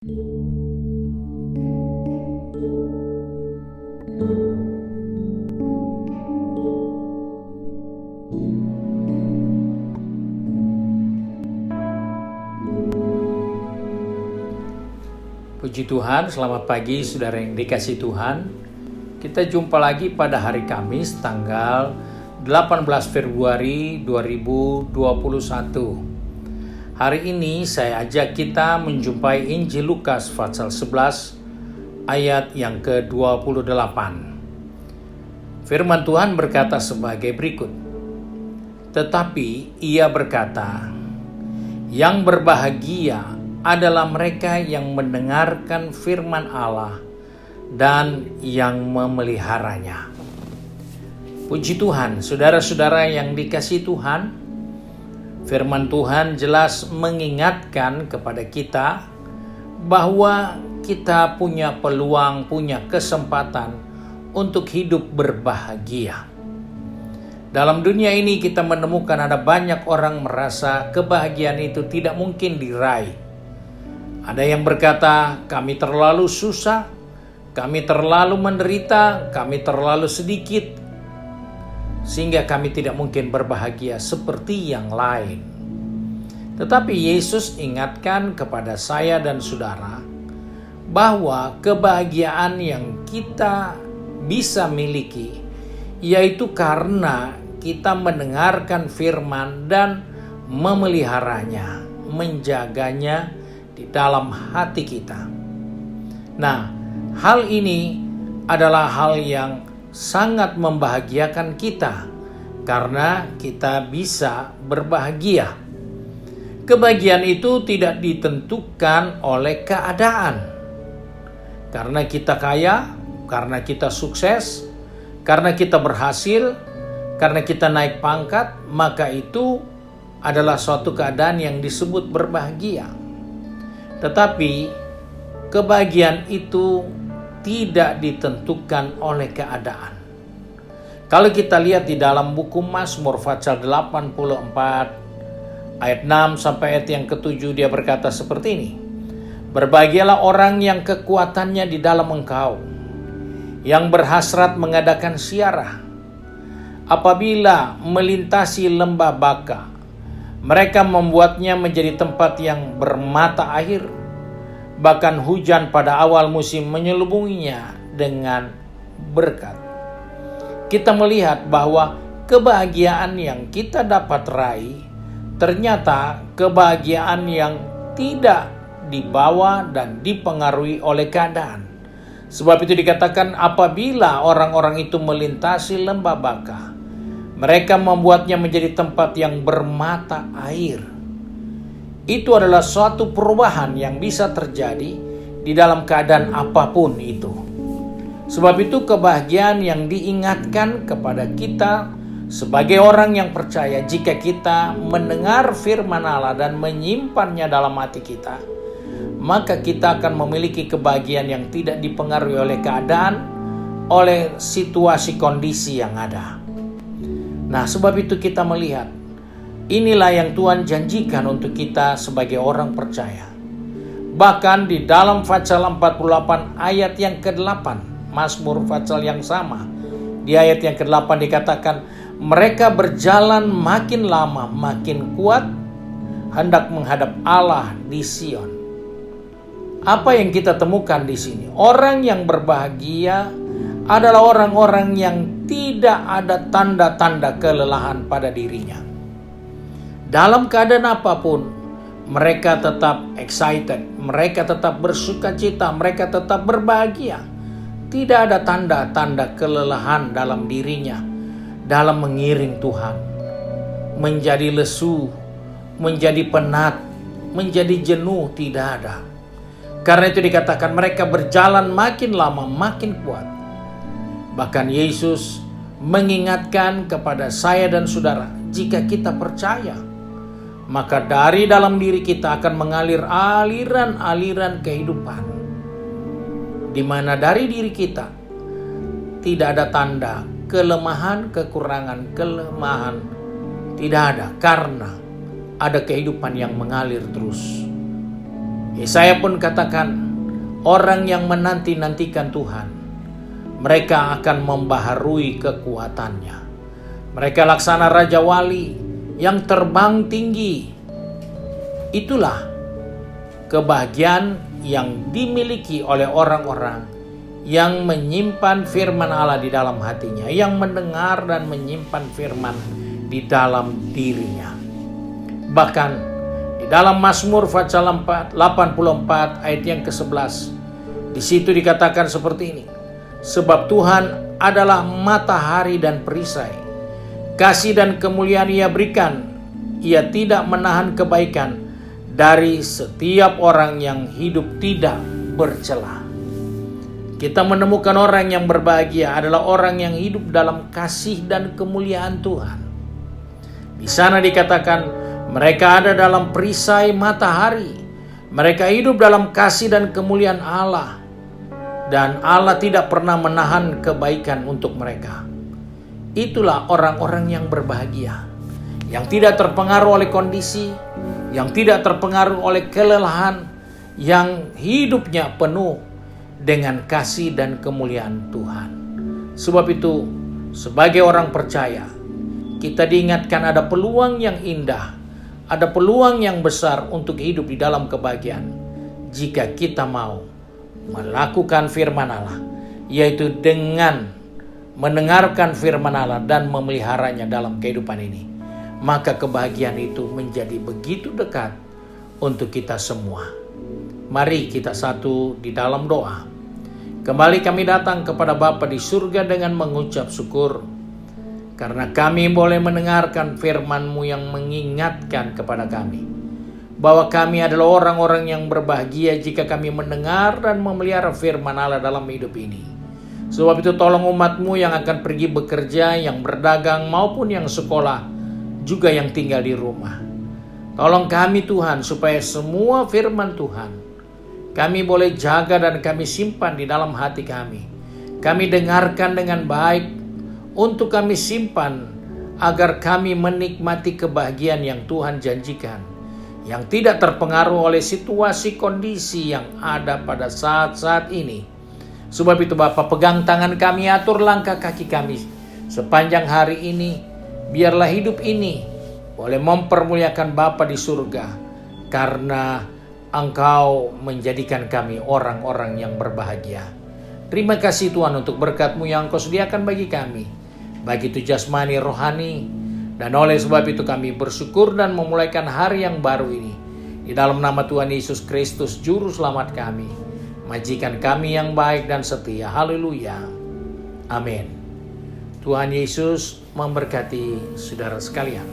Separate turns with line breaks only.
Puji Tuhan, selamat pagi saudara yang dikasihi Tuhan. Kita jumpa lagi pada hari Kamis tanggal 18 Februari 2021. Hari ini saya ajak kita menjumpai Injil Lukas pasal 11 ayat yang ke-28. Firman Tuhan berkata sebagai berikut. Tetapi ia berkata, yang berbahagia adalah mereka yang mendengarkan firman Allah dan yang memeliharanya. Puji Tuhan, saudara-saudara yang dikasihi Tuhan, firman Tuhan jelas mengingatkan kepada kita bahwa kita punya peluang, punya kesempatan untuk hidup berbahagia. Dalam dunia ini kita menemukan ada banyak orang merasa kebahagiaan itu tidak mungkin diraih. Ada yang berkata, kami terlalu susah, kami terlalu menderita, kami terlalu sedikit, sehingga kami tidak mungkin berbahagia seperti yang lain. Tetapi Yesus ingatkan kepada saya dan saudara, bahwa kebahagiaan yang kita bisa miliki, yaitu karena kita mendengarkan firman dan memeliharanya, menjaganya di dalam hati kita. Nah, hal ini adalah hal yang sangat membahagiakan kita karena kita bisa berbahagia. Kebahagiaan itu tidak ditentukan oleh keadaan. Karena kita kaya, karena kita sukses, karena kita berhasil, karena kita naik pangkat, maka itu adalah suatu keadaan yang disebut berbahagia. Tetapi kebahagiaan itu tidak ditentukan oleh keadaan. Kalau kita lihat di dalam buku Mazmur pasal 84 ayat 6 sampai ayat yang ke-7, dia berkata seperti ini. Berbahagialah orang yang kekuatannya di dalam Engkau, yang berhasrat mengadakan ziarah. Apabila melintasi lembah Baka, mereka membuatnya menjadi tempat yang bermata air. Bahkan hujan pada awal musim menyelubunginya dengan berkat. Kita melihat bahwa kebahagiaan yang kita dapat raih ternyata kebahagiaan yang tidak dibawa dan dipengaruhi oleh keadaan. Sebab itu dikatakan apabila orang-orang itu melintasi lembah Baka, mereka membuatnya menjadi tempat yang bermata air. Itu adalah suatu perubahan yang bisa terjadi di dalam keadaan apapun itu. Sebab itu kebahagiaan yang diingatkan kepada kita sebagai orang yang percaya, jika kita mendengar firman Allah dan menyimpannya dalam hati kita, maka kita akan memiliki kebahagiaan yang tidak dipengaruhi oleh keadaan, oleh situasi kondisi yang ada. Nah, sebab itu kita melihat inilah yang Tuhan janjikan untuk kita sebagai orang percaya. Bahkan di dalam pasal 48 ayat yang ke-8, Mazmur pasal yang sama, di ayat yang ke-8 dikatakan, mereka berjalan makin lama makin kuat, hendak menghadap Allah di Sion. Apa yang kita temukan di sini? Orang yang berbahagia adalah orang-orang yang tidak ada tanda-tanda kelelahan pada dirinya. Dalam keadaan apapun, mereka tetap excited, mereka tetap bersukacita, mereka tetap berbahagia. Tidak ada tanda-tanda kelelahan dalam dirinya dalam mengiring Tuhan. Menjadi lesu, menjadi penat, menjadi jenuh, tidak ada. Karena itu dikatakan mereka berjalan makin lama makin kuat. Bahkan Yesus mengingatkan kepada saya dan saudara, jika kita percaya, maka dari dalam diri kita akan mengalir aliran-aliran kehidupan, di mana dari diri kita tidak ada tanda kelemahan, kekurangan, kelemahan, tidak ada, karena ada kehidupan yang mengalir terus. Yesaya pun katakan, orang yang menanti-nantikan Tuhan, mereka akan membaharui kekuatannya. Mereka laksana Raja Wali yang terbang tinggi. Itulah kebahagiaan yang dimiliki oleh orang-orang yang menyimpan firman Allah di dalam hatinya, yang mendengar dan menyimpan firman di dalam dirinya. Bahkan di dalam Mazmur pasal 84 ayat yang ke-11, di situ dikatakan seperti ini. Sebab Tuhan adalah matahari dan perisai, kasih dan kemuliaan Ia berikan. Ia tidak menahan kebaikan dari setiap orang yang hidup tidak bercela. Kita menemukan orang yang berbahagia adalah orang yang hidup dalam kasih dan kemuliaan Tuhan. Di sana dikatakan mereka ada dalam perisai matahari. Mereka hidup dalam kasih dan kemuliaan Allah. Dan Allah tidak pernah menahan kebaikan untuk mereka. Itulah orang-orang yang berbahagia, yang tidak terpengaruh oleh kondisi, yang tidak terpengaruh oleh kelelahan, yang hidupnya penuh dengan kasih dan kemuliaan Tuhan. Sebab itu, sebagai orang percaya, kita diingatkan ada peluang yang indah, ada peluang yang besar untuk hidup di dalam kebahagiaan jika kita mau melakukan firman Allah, yaitu dengan mendengarkan firman Allah dan memeliharanya dalam kehidupan ini. Maka kebahagiaan itu menjadi begitu dekat untuk kita semua. Mari kita satu di dalam doa. Kembali kami datang kepada Bapa di surga dengan mengucap syukur, karena kami boleh mendengarkan firman-Mu yang mengingatkan kepada kami bahwa kami adalah orang-orang yang berbahagia jika kami mendengar dan memelihara firman Allah dalam hidup ini. Sebab itu tolong umat-Mu yang akan pergi bekerja, yang berdagang maupun yang sekolah, juga yang tinggal di rumah. Tolong kami Tuhan supaya semua firman Tuhan kami boleh jaga dan kami simpan di dalam hati kami. Kami dengarkan dengan baik untuk kami simpan agar kami menikmati kebahagiaan yang Tuhan janjikan, yang tidak terpengaruh oleh situasi kondisi yang ada pada saat-saat ini. Sebab itu Bapa, pegang tangan kami, atur langkah kaki kami sepanjang hari ini. Biarlah hidup ini boleh mempermuliakan Bapa di surga, karena Engkau menjadikan kami orang-orang yang berbahagia. Terima kasih Tuhan untuk berkat-Mu yang Engkau sediakan bagi kami, baik itu jasmani, rohani. Dan oleh sebab itu kami bersyukur dan memulaikan hari yang baru ini. Di dalam nama Tuhan Yesus Kristus, Juru Selamat kami, majikan kami yang baik dan setia. Haleluya. Amin. Tuhan Yesus memberkati saudara sekalian.